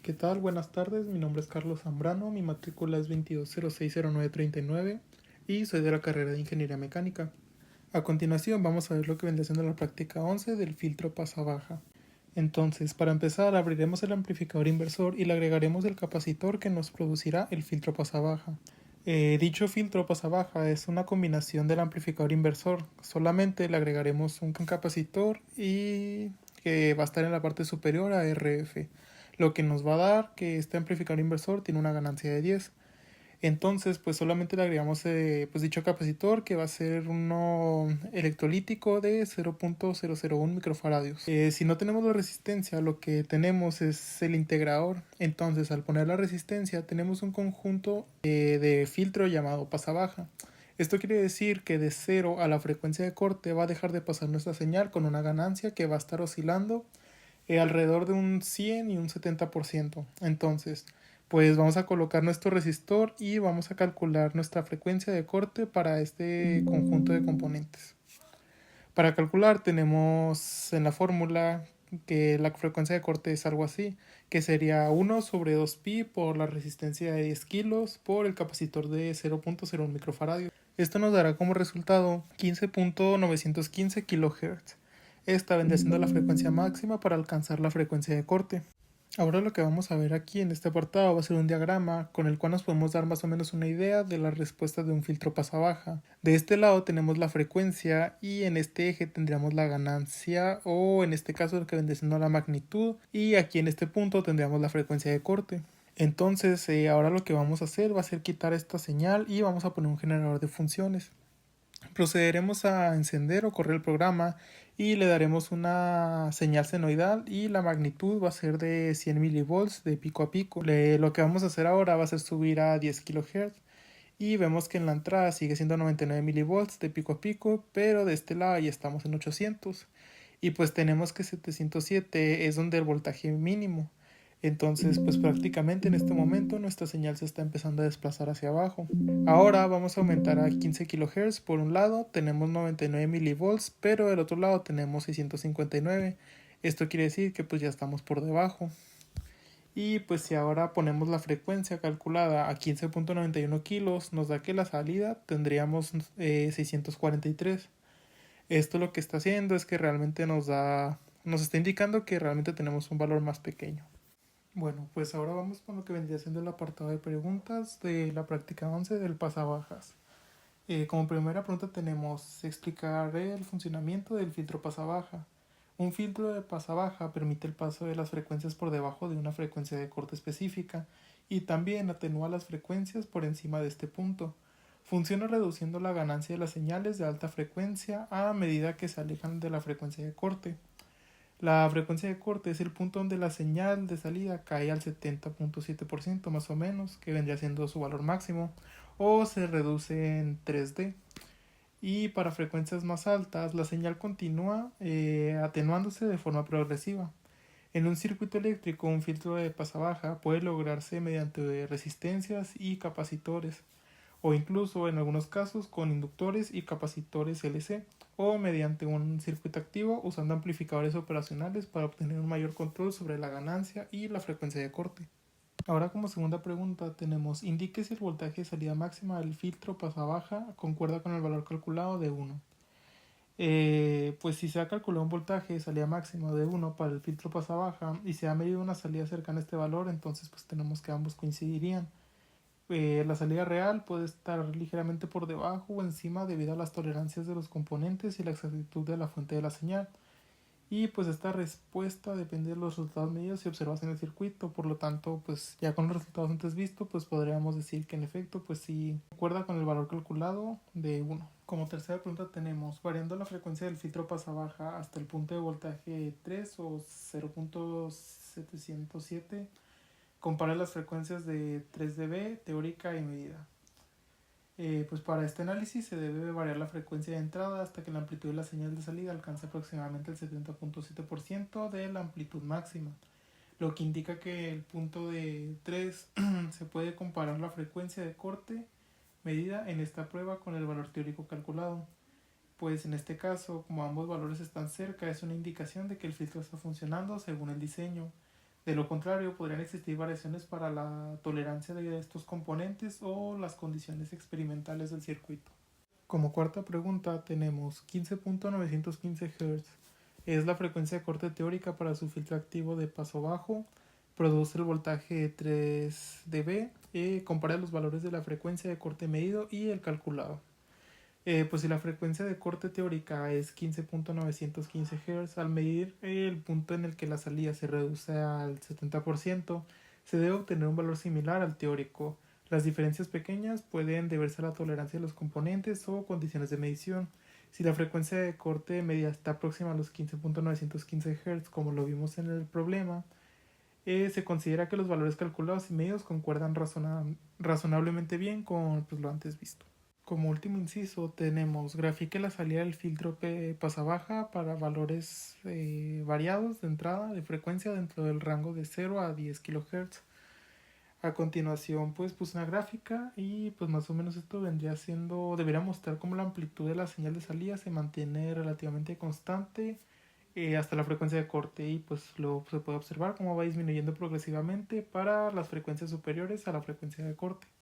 ¿Qué tal? Buenas tardes, mi nombre es Carlos Zambrano, mi matrícula es 22060939 y soy de la carrera de Ingeniería Mecánica. A continuación vamos a ver lo que vendría siendo la práctica 11 del filtro pasa-baja. Entonces, para empezar, abriremos el amplificador inversor y le agregaremos el capacitor que nos producirá el filtro pasa-baja. Dicho filtro pasa-baja es una combinación del amplificador inversor, solamente le agregaremos un capacitor y que va a estar en la parte superior a RF, lo que nos va a dar que este amplificador inversor tiene una ganancia de 10. Entonces, pues solamente le agregamos pues dicho capacitor que va a ser uno electrolítico de 0.001 microfaradios. Si no tenemos la resistencia, lo que tenemos es el integrador. Entonces, al poner la resistencia, tenemos un conjunto de filtro llamado pasabaja. Esto quiere decir que de 0 a la frecuencia de corte va a dejar de pasar nuestra señal con una ganancia que va a estar oscilando alrededor de un 100 y un 70%. Entonces, pues vamos a colocar nuestro resistor y vamos a calcular nuestra frecuencia de corte para este conjunto de componentes. Para calcular tenemos en la fórmula que la frecuencia de corte es algo así, que sería 1 sobre 2pi por la resistencia de 10 kilos por el capacitor de 0.01 microfaradios. Esto nos dará como resultado 15.915 kHz. Esta vendría siendo la frecuencia máxima para alcanzar la frecuencia de corte. Ahora lo que vamos a ver aquí en este apartado va a ser un diagrama con el cual nos podemos dar más o menos una idea de la respuesta de un filtro pasa-baja. De este lado tenemos la frecuencia y en este eje tendríamos la ganancia o en este caso lo que vendría siendo la magnitud y aquí en este punto tendríamos la frecuencia de corte. Entonces ahora lo que vamos a hacer va a ser quitar esta señal y vamos a poner un generador de funciones. Procederemos a encender o correr el programa y le daremos una señal senoidal y la magnitud va a ser de 100 milivolts de pico a pico. Lo que vamos a hacer ahora va a ser subir a 10 kHz y vemos que en la entrada sigue siendo 99 milivolts de pico a pico, pero de este lado ya estamos en 800 y pues tenemos que 707 es donde el voltaje mínimo. Entonces, pues prácticamente en este momento nuestra señal se está empezando a desplazar hacia abajo. Ahora vamos a aumentar a 15 kHz. Por un lado tenemos 99 milivolts, pero del otro lado tenemos 659. Esto quiere decir que pues ya estamos por debajo. Y pues si ahora ponemos la frecuencia calculada a 15.91 kilos, nos da que la salida tendríamos 643. Esto lo que está haciendo es que realmente nos está indicando que realmente tenemos un valor más pequeño. Bueno, pues ahora vamos con lo que vendría siendo el apartado de preguntas de la práctica 11 del pasabajas. Como primera pregunta tenemos explicar el funcionamiento del filtro pasabaja. Un filtro de pasabaja permite el paso de las frecuencias por debajo de una frecuencia de corte específica y también atenúa las frecuencias por encima de este punto. Funciona reduciendo la ganancia de las señales de alta frecuencia a medida que se alejan de la frecuencia de corte. La frecuencia de corte es el punto donde la señal de salida cae al 70.7% más o menos, que vendría siendo su valor máximo, o se reduce en 3D. Y para frecuencias más altas, la señal continúa atenuándose de forma progresiva. En un circuito eléctrico, un filtro de pasabaja puede lograrse mediante resistencias y capacitores, o incluso en algunos casos con inductores y capacitores LC, o mediante un circuito activo usando amplificadores operacionales para obtener un mayor control sobre la ganancia y la frecuencia de corte. Ahora como segunda pregunta tenemos indique si el voltaje de salida máxima del filtro pasabaja concuerda con el valor calculado de 1. Pues si se ha calculado un voltaje de salida máxima de 1 para el filtro pasabaja y se ha medido una salida cercana a este valor, entonces pues tenemos que ambos coincidirían. La salida real puede estar ligeramente por debajo o encima debido a las tolerancias de los componentes y la exactitud de la fuente de la señal. Y pues esta respuesta depende de los resultados medidos y observados en el circuito. Por lo tanto, pues ya con los resultados antes vistos, pues podríamos decir que en efecto, pues sí concuerda con el valor calculado de 1. Como tercera pregunta tenemos, variando la frecuencia del filtro pasa-baja hasta el punto de voltaje 3 o 0.707, compara las frecuencias de 3 dB, teórica y medida. Pues para este análisis se debe variar la frecuencia de entrada hasta que la amplitud de la señal de salida alcance aproximadamente el 70.7% de la amplitud máxima, lo que indica que el punto de 3 se puede comparar la frecuencia de corte medida en esta prueba con el valor teórico calculado. Pues en este caso, como ambos valores están cerca, es una indicación de que el filtro está funcionando según el diseño. De lo contrario, podrían existir variaciones para la tolerancia de estos componentes o las condiciones experimentales del circuito. Como cuarta pregunta tenemos 15.915 Hz. Es la frecuencia de corte teórica para su filtro activo de paso bajo. Produce el voltaje 3 dB. Compara los valores de la frecuencia de corte medido y el calculado. Pues si la frecuencia de corte teórica es 15.915 Hz, al medir el punto en el que la salida se reduce al 70%, se debe obtener un valor similar al teórico. Las diferencias pequeñas pueden deberse a la tolerancia de los componentes o condiciones de medición. Si la frecuencia de corte media está próxima a los 15.915 Hz, como lo vimos en el problema, se considera que los valores calculados y medidos concuerdan razonablemente bien con pues, lo antes visto. Como último inciso tenemos grafique la salida del filtro pasa baja para valores variados de entrada de frecuencia dentro del rango de 0 a 10 kHz. A continuación pues puse una gráfica y pues más o menos esto vendría siendo, debería mostrar cómo la amplitud de la señal de salida se mantiene relativamente constante hasta la frecuencia de corte y pues luego se puede observar cómo va disminuyendo progresivamente para las frecuencias superiores a la frecuencia de corte.